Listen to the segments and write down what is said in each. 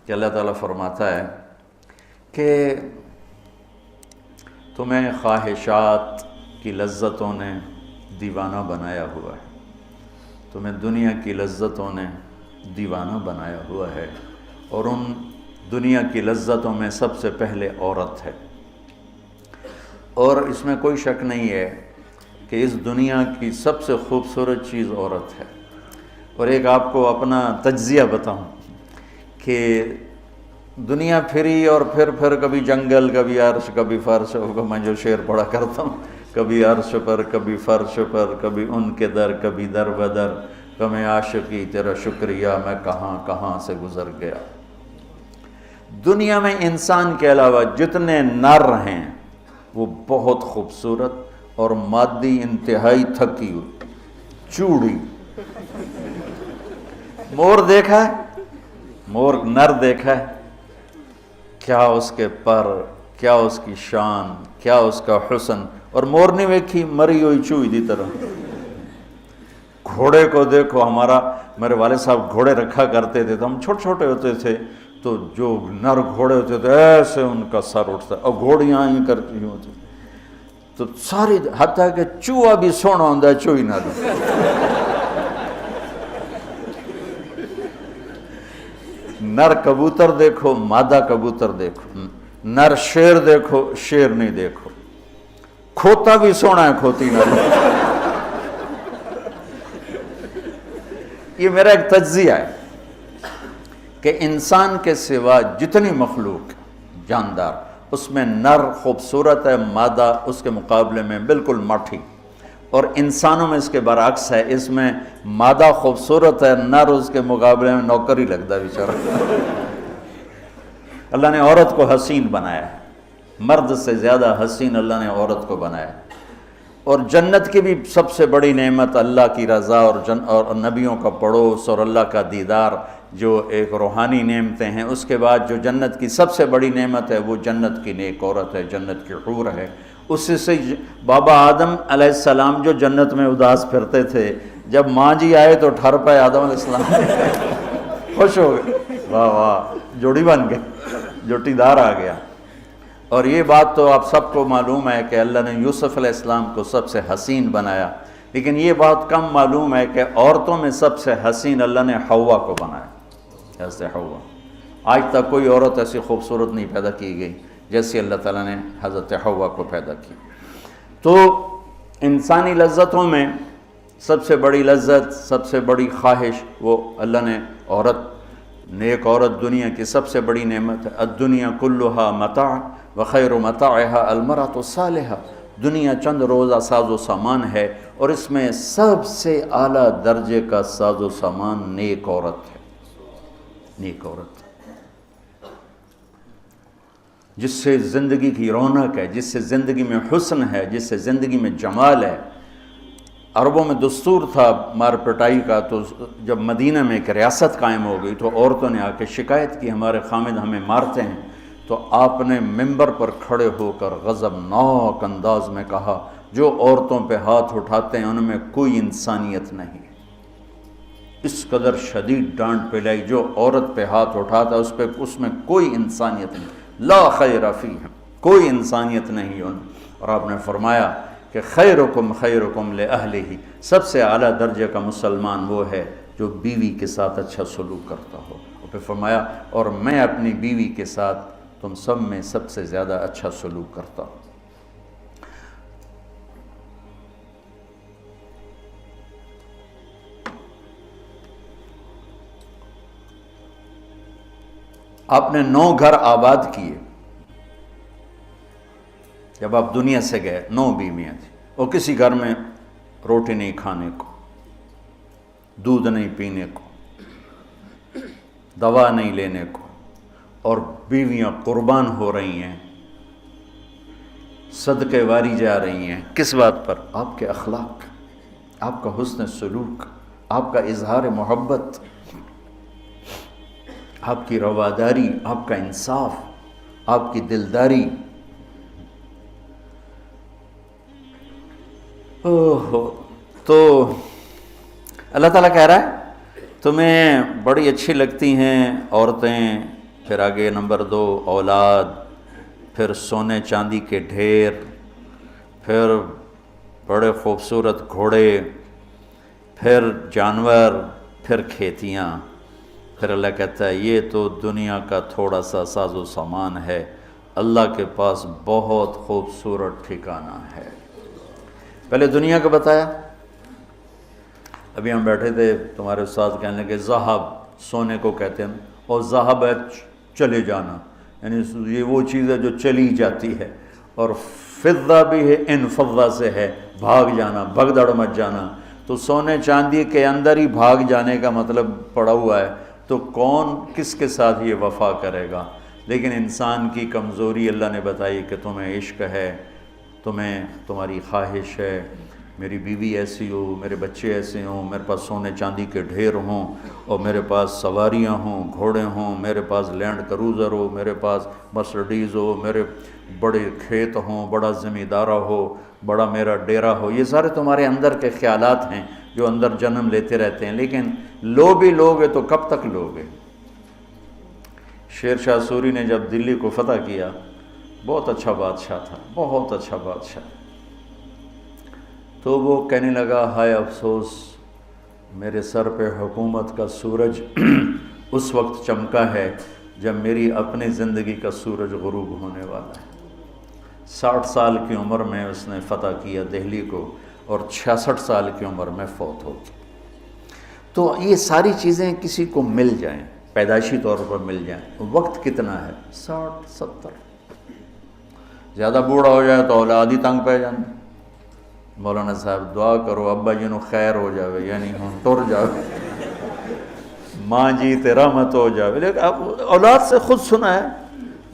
کہ اللہ تعالیٰ فرماتا ہے کہ تمہیں خواہشات کی لذتوں نے دیوانہ بنایا ہوا ہے، تمہیں دنیا کی لذتوں نے دیوانہ بنایا ہوا ہے، اور ان دنیا کی لذتوں میں سب سے پہلے عورت ہے، اور اس میں کوئی شک نہیں ہے کہ اس دنیا کی سب سے خوبصورت چیز عورت ہے۔ اور ایک آپ کو اپنا تجزیہ بتاؤں کہ دنیا پھری اور پھر کبھی جنگل، کبھی عرش، کبھی فرش، میں جو شعر پڑھا کرتا ہوں، کبھی عرش پر، کبھی فرش پر، کبھی ان کے در، کبھی در بدر، کبھی عاشقی تیرا شکریہ میں کہاں کہاں سے گزر گیا۔ دنیا میں انسان کے علاوہ جتنے نر ہیں وہ بہت خوبصورت اور مادی انتہائی تھکی ہوئی، چوڑی۔ مور دیکھا ہے؟ مور نر دیکھا ہے؟ کیا اس کے پر، کیا اس کی شان، کیا اس کا حسن، اور مور نہیں ویکھی مری ہوئی چوئی دی طرح۔ گھوڑے کو دیکھو، میرے والد صاحب گھوڑے رکھا کرتے تھے، تو ہم چھوٹے چھوٹے ہوتے تھے تو جو نر گھوڑے ہوتے تھے ایسے ان کا سر اٹھتا، اور گھوڑیاں ہی کرتی ہوتی تو ساری، حتیٰ کہ چوہا بھی سونا ہوتا ہے چوئی نر۔ نر کبوتر دیکھو، مادہ کبوتر دیکھو، نر شیر دیکھو، شیر نہیں دیکھو، کھوتا بھی سونا ہے کھوتی نر۔ یہ میرا ایک تجزیہ ہے کہ انسان کے سوا جتنی مخلوق جاندار، اس میں نر خوبصورت ہے، مادہ اس کے مقابلے میں بالکل ماٹھی، اور انسانوں میں اس کے برعکس ہے، اس میں مادہ خوبصورت ہے، نر اس کے مقابلے میں نوکر ہی لگتا ہے بیچارہ۔ اللہ نے عورت کو حسین بنایا ہے، مرد سے زیادہ حسین اللہ نے عورت کو بنایا ہے، اور جنت کی بھی سب سے بڑی نعمت اللہ کی رضا اور نبیوں کا پڑوس اور اللہ کا دیدار، جو ایک روحانی نعمتیں ہیں۔ اس کے بعد جو جنت کی سب سے بڑی نعمت ہے وہ جنت کی نیک عورت ہے، جنت کی حور ہے۔ اسی سے بابا آدم علیہ السلام جو جنت میں اداس پھرتے تھے، جب ماں جی آئے تو ٹھر پائے آدم علیہ السلام، خوش ہو گئے، واہ واہ جوڑی بن گئے، جوٹی دار آ گیا۔ اور یہ بات تو آپ سب کو معلوم ہے کہ اللہ نے یوسف علیہ السلام کو سب سے حسین بنایا، لیکن یہ بات کم معلوم ہے کہ عورتوں میں سب سے حسین اللہ نے حوا کو بنایا، ایسے حوا۔ آج تک کوئی عورت ایسی خوبصورت نہیں پیدا کی گئی جیسے اللہ تعالیٰ نے حضرت حوا کو پیدا کی۔ تو انسانی لذتوں میں سب سے بڑی لذت، سب سے بڑی خواہش وہ اللہ نے عورت، نیک عورت دنیا کی سب سے بڑی نعمت ہے۔ الدنیا کلھا متاع وخیر متاعها المرأة الصالحہ، دنیا چند روزہ ساز و سامان ہے، اور اس میں سب سے اعلیٰ درجے کا ساز و سامان نیک عورت ہے، نیک عورت، جس سے زندگی کی رونق ہے، جس سے زندگی میں حسن ہے، جس سے زندگی میں جمال ہے۔ عربوں میں دستور تھا مار پٹائی کا، تو جب مدینہ میں ایک ریاست قائم ہو گئی تو عورتوں نے آ کے شکایت کی ہمارے خامد ہمیں مارتے ہیں، تو آپ نے ممبر پر کھڑے ہو کر غضبناک انداز میں کہا، جو عورتوں پہ ہاتھ اٹھاتے ہیں ان میں کوئی انسانیت نہیں۔ اس قدر شدید ڈانٹ پلائی، جو عورت پہ ہاتھ اٹھاتا ہے اس میں کوئی انسانیت نہیں، لا خیر فیہم، کوئی انسانیت نہیں ان۔ اور آپ نے فرمایا کہ خیرکم خیرکم لأہلہ، سب سے اعلیٰ درجے کا مسلمان وہ ہے جو بیوی کے ساتھ اچھا سلوک کرتا ہو۔ اور پھر فرمایا، اور میں اپنی بیوی کے ساتھ تم سب میں سب سے زیادہ اچھا سلوک کرتا ہوں۔ آپ نے 9 گھر آباد کیے، جب آپ دنیا سے گئے 9 بیویاں تھیں، اور کسی گھر میں روٹی نہیں کھانے کو، دودھ نہیں پینے کو، دوا نہیں لینے کو، اور بیویاں قربان ہو رہی ہیں، صدقے واری جا رہی ہیں۔ کس بات پر؟ آپ کے اخلاق، آپ کا حسن سلوک، آپ کا اظہار محبت، آپ کی رواداری، آپ کا انصاف، آپ کی دلداری۔ تو اللہ تعالیٰ کہہ رہا ہے تمہیں بڑی اچھی لگتی ہیں عورتیں پھر آگے نمبر 2 اولاد، پھر سونے چاندی کے ڈھیر، پھر بڑے خوبصورت گھوڑے، پھر جانور، پھر کھیتیاں. پھر اللہ کہتا ہے یہ تو دنیا کا تھوڑا سا ساز و سامان ہے، اللہ کے پاس بہت خوبصورت ٹھکانہ ہے. پہلے دنیا کا بتایا. ابھی ہم بیٹھے تھے، تمہارے استاد کہنے لگے ذہب سونے کو کہتے ہیں، اور ذہب ہے چلے جانا، یعنی یہ وہ چیز ہے جو چلی جاتی ہے، اور فضہ بھی ہے، انفضہ سے ہے بھاگ جانا، بھگدڑ مچ جانا. تو سونے چاندی کے اندر ہی بھاگ جانے کا مطلب پڑا ہوا ہے، تو کون کس کے ساتھ یہ وفا کرے گا؟ لیکن انسان کی کمزوری اللہ نے بتائی کہ تمہیں عشق ہے، تمہیں تمہاری خواہش ہے میری بیوی ایسی ہو، میرے بچے ایسے ہوں، میرے پاس سونے چاندی کے ڈھیر ہوں، اور میرے پاس سواریاں ہوں، گھوڑے ہوں، میرے پاس لینڈ کروزر ہو، میرے پاس مرسڈیز ہو، میرے بڑے کھیت ہوں، بڑا زمیندارہ ہو، بڑا میرا ڈیرا ہو. یہ سارے تمہارے اندر کے خیالات ہیں جو اندر جنم لیتے رہتے ہیں، لیکن لو بھی لوگے تو کب تک لوگے؟ شیر شاہ سوری نے جب دلی کو فتح کیا، بہت اچھا بادشاہ تھا، بہت اچھا بادشاہ، تو وہ کہنے لگا ہائے افسوس میرے سر پہ حکومت کا سورج اس وقت چمکا ہے جب میری اپنی زندگی کا سورج غروب ہونے والا ہے. 60 سال کی عمر میں اس نے فتح کیا دہلی کو، اور 66 سال کی عمر میں فوت ہو گیا. تو یہ ساری چیزیں کسی کو مل جائیں، پیدائشی طور پر مل جائیں، وقت کتنا ہے؟ 60 70. زیادہ بوڑھا ہو جائے تو اولاد ہی تنگ پہ جانا. مولانا صاحب دعا کرو ابا جی نو خیر ہو جاوے، یعنی ہوں ٹر جاوے، ماں جی تے رحمت ہو جاوے. لیکن اب اولاد سے خود سنا ہے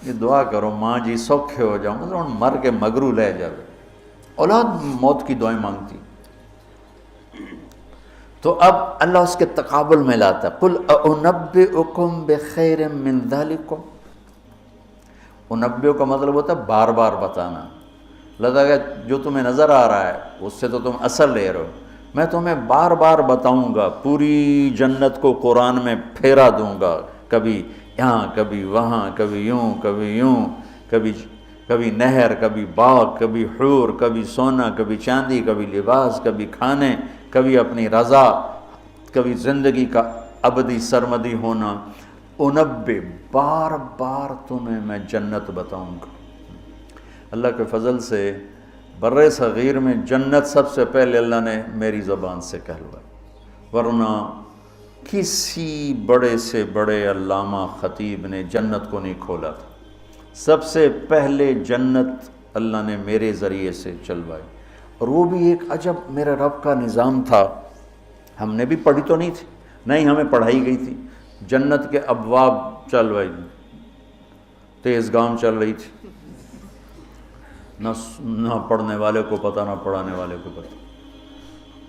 یہ دعا کرو ماں جی سوکھے ہو جاؤں، مطلب مر کے مگرو لے جاوے. اولاد موت کی دعائیں مانگتی. تو اب اللہ اس کے تقابل میں لاتا ہے قل اُنَبِّئُكُمْ بِخَيْرٍ مِّن ذَلِكُمْ. انبئ کا مطلب ہوتا ہے بار بار بتانا. لگا کہ جو تمہیں نظر آ رہا ہے اس سے تو تم اثر لے رہے ہو، میں تمہیں بار بار بتاؤں گا، پوری جنت کو قرآن میں پھیرا دوں گا، کبھی یہاں کبھی وہاں، کبھی یوں کبھی یوں، کبھی نہر، کبھی باغ، کبھی حور، کبھی سونا، کبھی چاندی، کبھی لباس، کبھی کھانے، کبھی اپنی رضا، کبھی زندگی کا ابدی سرمدی ہونا. انبئ بار بار تمہیں میں جنت بتاؤں گا. اللہ کے فضل سے بر صغیر میں جنت سب سے پہلے اللہ نے میری زبان سے کہلوائی، ورنہ کسی بڑے سے بڑے علامہ خطیب نے جنت کو نہیں کھولا تھا. سب سے پہلے جنت اللہ نے میرے ذریعے سے چلوائی. اور وہ بھی ایک عجب میرے رب کا نظام تھا. ہم نے بھی پڑھی تو نہیں تھی، نہیں ہمیں پڑھائی گئی تھی. جنت کے ابواب چلوائی، تیز گام چل رہی تھی، نہ پڑھنے والے کو پتہ نہ پڑھانے والے کو پتہ.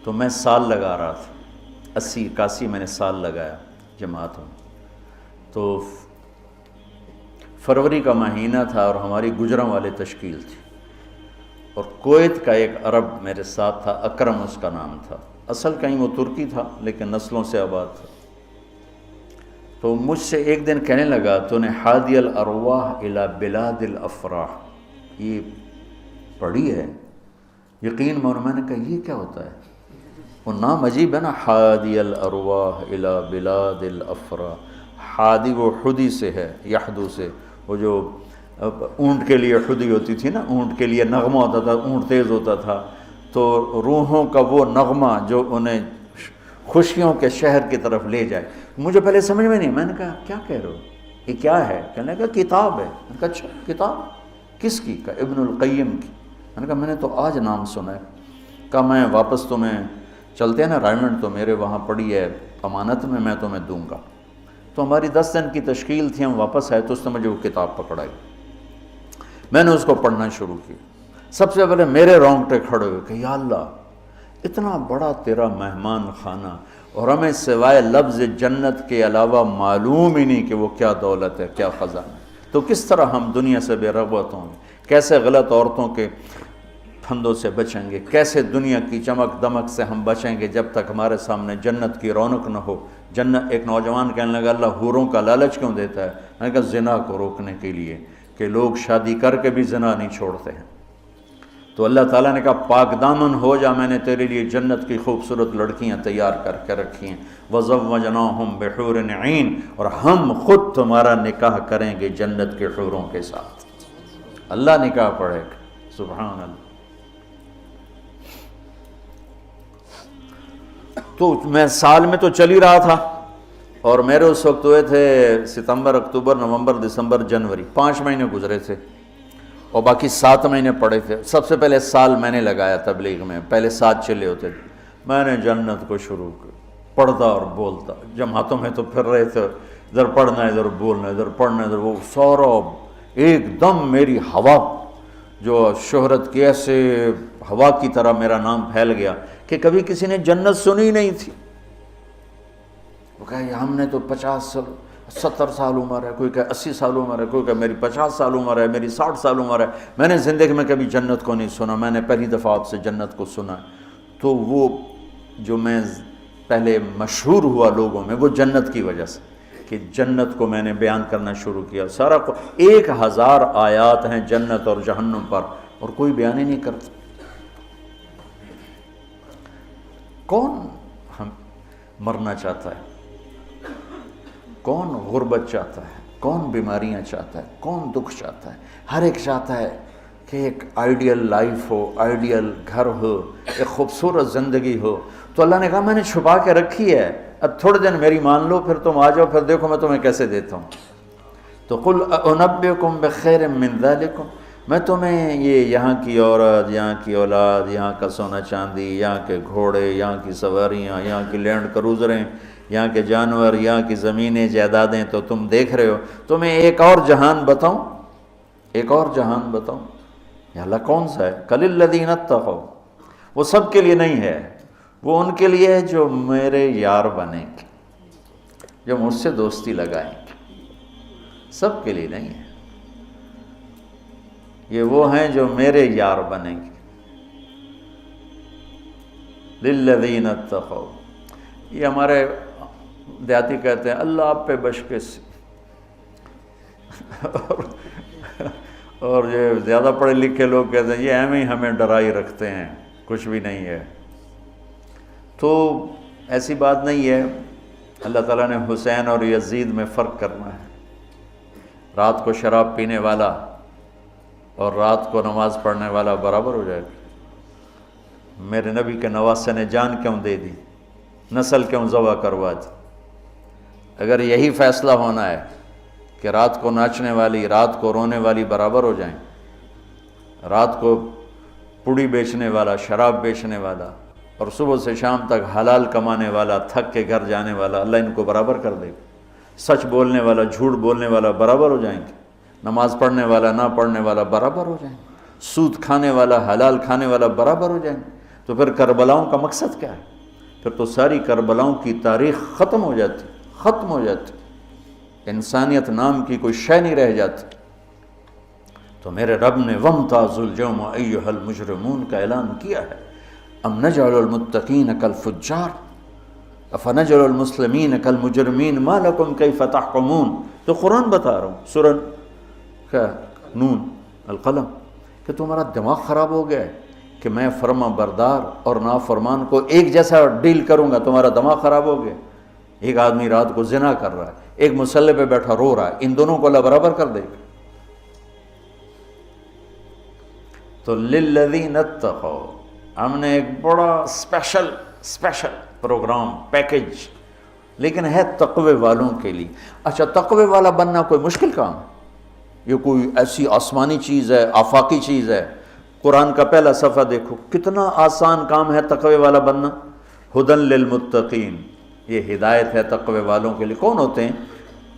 تو میں سال لگا رہا تھا، 80 81 میں نے سال لگایا جماعت میں. تو فروری کا مہینہ تھا اور ہماری گجراں والے تشکیل تھی، اور کویت کا ایک عرب میرے ساتھ تھا، اکرم اس کا نام تھا. اصل کہیں وہ ترکی تھا لیکن نسلوں سے آباد تھا. تو مجھ سے ایک دن کہنے لگا تو نے حادی الارواح الی بلاد الافراح یہ پڑھی ہے؟ یقین مانو. میں نے کہا یہ کیا ہوتا ہے؟ وہ نام عجیب ہے نا، حادی الارواح الی بلاد الافراح. حادی وہ حدی سے ہے، یحدو سے، وہ جو اونٹ کے لیے حدی ہوتی تھی نا، اونٹ کے لیے نغمہ ہوتا تھا، اونٹ تیز ہوتا تھا، تو روحوں کا وہ نغمہ جو انہیں خوشیوں کے شہر کی طرف لے جائے. مجھے پہلے سمجھ میں نہیں، میں نے کہا کیا کہہ رہے ہو، یہ کیا ہے؟ کہنے لگا کتاب ہے. میں نے کہا اچھا کتاب کس کی؟ کہا ابن القیم کی. میں نے کہا میں نے تو آج نام سنا ہے. کہا میں واپس تمہیں چلتے ہیں نا رائمنڈ، تو میرے وہاں پڑی ہے امانت میں تمہیں دوں گا. تو ہماری 10 دن کی تشکیل تھی، ہم واپس آئے تو اس نے مجھے وہ کتاب پکڑائی. میں نے اس کو پڑھنا شروع کی. سب سے پہلے میرے رونگٹے کھڑے ہوئے کہ یا اللہ اتنا بڑا تیرا مہمان خانہ، اور ہمیں سوائے لفظ جنت کے علاوہ معلوم ہی نہیں کہ وہ کیا دولت ہے، کیا خزانہ. تو کس طرح ہم دنیا سے بے رغبت ہوں گے، کیسے غلط عورتوں کے پھندوں سے بچیں گے، کیسے دنیا کی چمک دمک سے ہم بچیں گے جب تک ہمارے سامنے جنت کی رونق نہ ہو. جنت ایک نوجوان کہنے لگا اللہ حوروں کا لالچ کیوں دیتا ہے؟ میں نے کہا زنا کو روکنے کے لیے کہ لوگ شادی کر کے بھی زنا نہیں چھوڑتے ہیں. تو اللہ تعالیٰ نے کہا پاک دامن ہو جا، میں نے تیرے لیے جنت کی خوبصورت لڑکیاں تیار کر کے رکھی ہیں. وَزَوَّجْنَاهُمْ بِحُورٍ عِينٍ، اور ہم خود تمہارا نکاح کریں گے جنت کے حوروں کے ساتھ. اللہ نکاح پڑھے گا. سبحان اللہ. تو میں سال میں تو چل ہی رہا تھا، اور میرے اس وقت ہوئے تھے ستمبر، اکتوبر، نومبر، دسمبر، جنوری، 5 مہینے گزرے تھے، اور باقی 7 مہینے پڑے تھے. سب سے پہلے سال میں نے لگایا تبلیغ میں، پہلے 7 چلے ہوتے تھے. میں نے جنت کو شروع کیا، پڑھتا اور بولتا. جماعتوں میں تو پھر رہے تھے، ادھر پڑھنا ادھر بولنا، ادھر پڑھنا ادھر وہ سارا ایک دم میری ہوا جو شہرت کی ایسے ہوا کی طرح میرا نام پھیل گیا کہ کبھی کسی نے جنت سنی نہیں تھی. وہ کہا ہم نے تو 50-70 سال عمر ہے، کوئی کہ 80 سال عمر ہے، کوئی کہ میری 50 سال عمر ہے، میری 60 سال عمر ہے، میں نے زندگی میں کبھی جنت کو نہیں سنا، میں نے پہلی دفعہ آپ سے جنت کو سنا. تو وہ جو میں پہلے مشہور ہوا لوگوں میں، وہ جنت کی وجہ سے کہ جنت کو میں نے بیان کرنا شروع کیا. سارا 1000 آیات ہیں جنت اور جہنم پر، اور کوئی بیان ہی نہیں کرتا. کون ہم مرنا چاہتا ہے؟ کون غربت چاہتا ہے؟ کون بیماریاں چاہتا ہے؟ کون دکھ چاہتا ہے؟ ہر ایک چاہتا ہے کہ ایک آئیڈیل لائف ہو، آئیڈیل گھر ہو، ایک خوبصورت زندگی ہو. تو اللہ نے کہا میں نے چھپا کے رکھی ہے، اب تھوڑے دن میری مان لو، پھر تم آ جاؤ، پھر دیکھو میں تمہیں کیسے دیتا ہوں. تو قل انبئکم بخیر من ذالکم، میں تمہیں یہ یہاں کی عورت، یہاں کی اولاد، یہاں کا سونا چاندی، یہاں کے گھوڑے، یہاں کی سواریاں، یہاں کی لینڈ کروزریں، یہاں کے جانور، یہاں کی زمینیں جائیدادیں تو تم دیکھ رہے ہو، تمہیں ایک اور جہان بتاؤں؟ ایک اور جہان بتاؤں؟ یا اللہ کون سا ہے؟ قل الذین اتقوا، وہ سب کے لیے نہیں ہے، وہ ان کے لیے ہے جو میرے یار بنیں گے، جو مجھ سے دوستی لگائیں گے. سب کے لیے نہیں ہے، یہ وہ ہیں جو میرے یار بنیں گے. للذین اتقوا، یہ ہمارے دیہاتی کہتے ہیں اللہ آپ پہ بشکش، اور یہ زیادہ پڑھے لکھے لوگ کہتے ہیں یہ ایم ہی ہمیں ڈرائی رکھتے ہیں، کچھ بھی نہیں ہے. تو ایسی بات نہیں ہے. اللہ تعالیٰ نے حسین اور یزید میں فرق کرنا ہے. رات کو شراب پینے والا اور رات کو نماز پڑھنے والا برابر ہو جائے گا. میرے نبی کے نواسے نے جان کیوں دے دی، نسل کیوں ذبح کروا دی؟ اگر یہی فیصلہ ہونا ہے کہ رات کو ناچنے والی، رات کو رونے والی برابر ہو جائیں، رات کو پوڑی بیچنے والا، شراب بیچنے والا، اور صبح سے شام تک حلال کمانے والا، تھک کے گھر جانے والا، اللہ ان کو برابر کر دے گا. سچ بولنے والا، جھوٹ بولنے والا برابر ہو جائیں گے. نماز پڑھنے والا، نہ پڑھنے والا برابر ہو جائیں گے. سود کھانے والا، حلال کھانے والا برابر ہو جائیں گے. تو پھر کربلاؤں کا مقصد کیا ہے؟ پھر تو ساری کربلاؤں کی تاریخ ختم ہو جاتی، ختم ہو جاتی، انسانیت نام کی کوئی شے نہیں رہ جاتی. تو میرے رب نے وَامْتَازُوا الْيَوْمَ أَيُّهَا الْمُجْرِمُونَ کا اعلان کیا ہے. ام نجعل المتقین کالفجار افنجعل المسلمین کالمجرمین ما لکم کیف تحکمون. تو قرآن بتا رہا ہوں، سورہ کیا نون القلم، کہ تمہارا دماغ خراب ہو گیا ہے کہ میں فرما بردار اور نافرمان کو ایک جیسا ڈیل کروں گا. تمہارا دماغ خراب ہو گیا. ایک آدمی رات کو زنا کر رہا ہے، ایک مصلی پہ بیٹھا رو رہا ہے، ان دونوں کو اللہ برابر کر دے گا. تو للذین اتقوا، ہم نے ایک بڑا اسپیشل پروگرام، پیکج، لیکن ہے تقوی والوں کے لیے. اچھا تقوی والا بننا کوئی مشکل کام ہے؟ یہ کوئی ایسی آسمانی چیز ہے، آفاقی چیز ہے؟ قرآن کا پہلا صفحہ دیکھو، کتنا آسان کام ہے تقوی والا بننا. ہدی للمتقین، یہ ہدایت ہے تقوی والوں کے لیے. کون ہوتے ہیں؟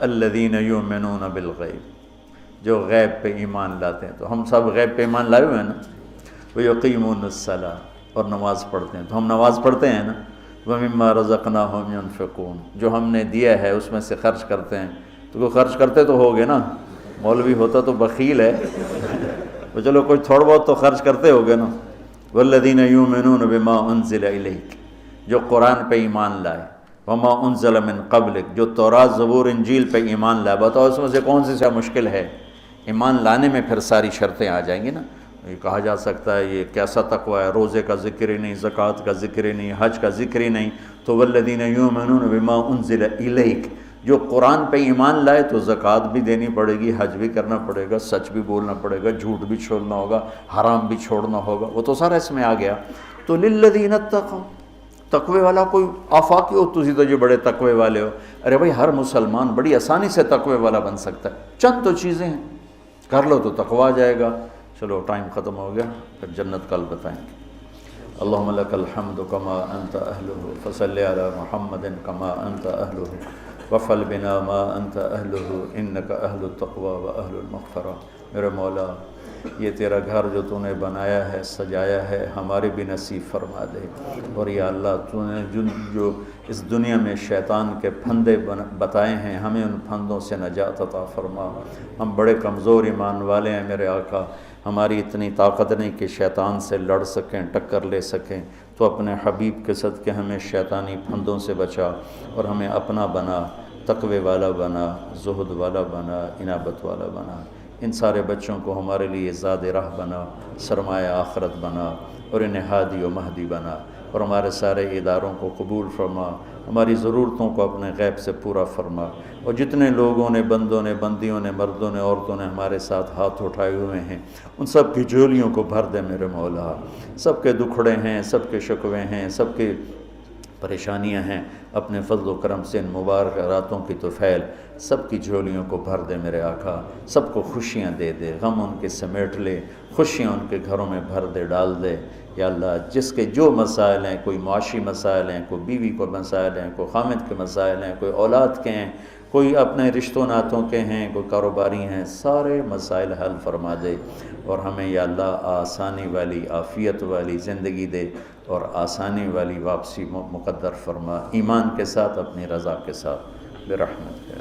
الذین یؤمنون بالغیب، جو غیب پہ ایمان لاتے ہیں. تو ہم سب غیب پہ ایمان لائے ہوئے ہیں نا. وَيُقِيمُونَ الصَّلَاةَ، اور نماز پڑھتے ہیں. تو ہم نماز پڑھتے ہیں نا. وَمِمَّا رَزَقْنَاهُمْ يُنْفِقُونَ، جو ہم نے دیا ہے اس میں سے خرچ کرتے ہیں. تو وہ خرچ کرتے تو ہوگے نا، مولوی ہوتا تو بخیل ہے. تو چلو کوئی تھوڑا بہت تو خرچ کرتے ہوگے نا. وَالَّذِينَ يُؤْمِنُونَ بِمَا أُنزِلَ إِلَيْكَ، جو قرآن پہ ایمان لائے. وما انزل من قبلک، جو تورات زبور انجیل پہ ایمان لائے، بتاؤ اس میں سے کون سی مشکل ہے؟ ایمان لانے میں پھر ساری شرطیں آ جائیں گی نا۔ یہ کہا جا سکتا ہے یہ کیسا تقوی ہے، روزے کا ذکر ہی نہیں، زکوٰۃ کا ذکر ہی نہیں، حج کا ذکر ہی نہیں، تو والذین یؤمنون بما انزل الیک، جو قرآن پہ ایمان لائے تو زکوٰۃ بھی دینی پڑے گی، حج بھی کرنا پڑے گا، سچ بھی بولنا پڑے گا، جھوٹ بھی چھوڑنا ہوگا، حرام بھی چھوڑنا ہوگا، وہ تو سارا اس میں آ گیا۔ تو للذین اتقوا، تقوی والا کوئی آفاقی ہو تسی تو جو بڑے تقوی والے ہو، ارے بھائی ہر مسلمان بڑی آسانی سے تقوی والا بن سکتا ہے، چند تو چیزیں ہیں، کر لو تو تقوی آ جائے گا۔ چلو ٹائم ختم ہو گیا، پھر جنت کل بتائیں گے۔ اللہم لک الحمد کما انت اہلہ، فصل علی محمد کما انت اہلہ، وفعل بنا ما انت اہلہ، انک اہل التقوی و اہل المغفرہ۔ میرے مولا یہ تیرا گھر جو تو نے بنایا ہے، سجایا ہے، ہمارے بھی نصیب فرما دے، اور یا اللہ تو نے جو اس دنیا میں شیطان کے پھندے بتائے ہیں، ہمیں ان پھندوں سے نجات عطا فرما۔ ہم بڑے کمزور ایمان والے ہیں میرے آقا، ہماری اتنی طاقت نہیں کہ شیطان سے لڑ سکیں، ٹکر لے سکیں، تو اپنے حبیب کے صدقے ہمیں شیطانی پھندوں سے بچا، اور ہمیں اپنا بنا، تقوی والا بنا، زہد والا بنا، انابت والا بنا۔ ان سارے بچوں کو ہمارے لیے زاد راہ بنا، سرمایہ آخرت بنا، اور انہیں ہادی و مہدی بنا، اور ہمارے سارے اداروں کو قبول فرما، ہماری ضرورتوں کو اپنے غیب سے پورا فرما، اور جتنے لوگوں نے، بندوں نے، بندیوں نے، مردوں نے، عورتوں نے ہمارے ساتھ ہاتھ اٹھائے ہوئے ہیں، ان سب کی جھولیوں کو بھر دے میرے مولا۔ سب کے دکھڑے ہیں، سب کے شکوے ہیں، سب کے پریشانیاں ہیں، اپنے فضل و کرم سے ان مبارک راتوں کی طفیل سب کی جھولیوں کو بھر دے میرے آقا، سب کو خوشیاں دے دے، غم ان کے سمیٹ لے، خوشیاں ان کے گھروں میں بھر دے، ڈال دے۔ یا اللہ جس کے جو مسائل ہیں، کوئی معاشی مسائل ہیں، کوئی بیوی کو مسائل ہیں، کوئی خامد کے مسائل ہیں، کوئی اولاد کے ہیں، کوئی اپنے رشتوں ناتوں کے ہیں، کوئی کاروباری ہیں، سارے مسائل حل فرما دے، اور ہمیں یا اللہ آسانی والی، عافیت والی زندگی دے، اور آسانی والی واپسی مقدر فرما، ایمان کے ساتھ، اپنی رضا کے ساتھ، برحمت ہے۔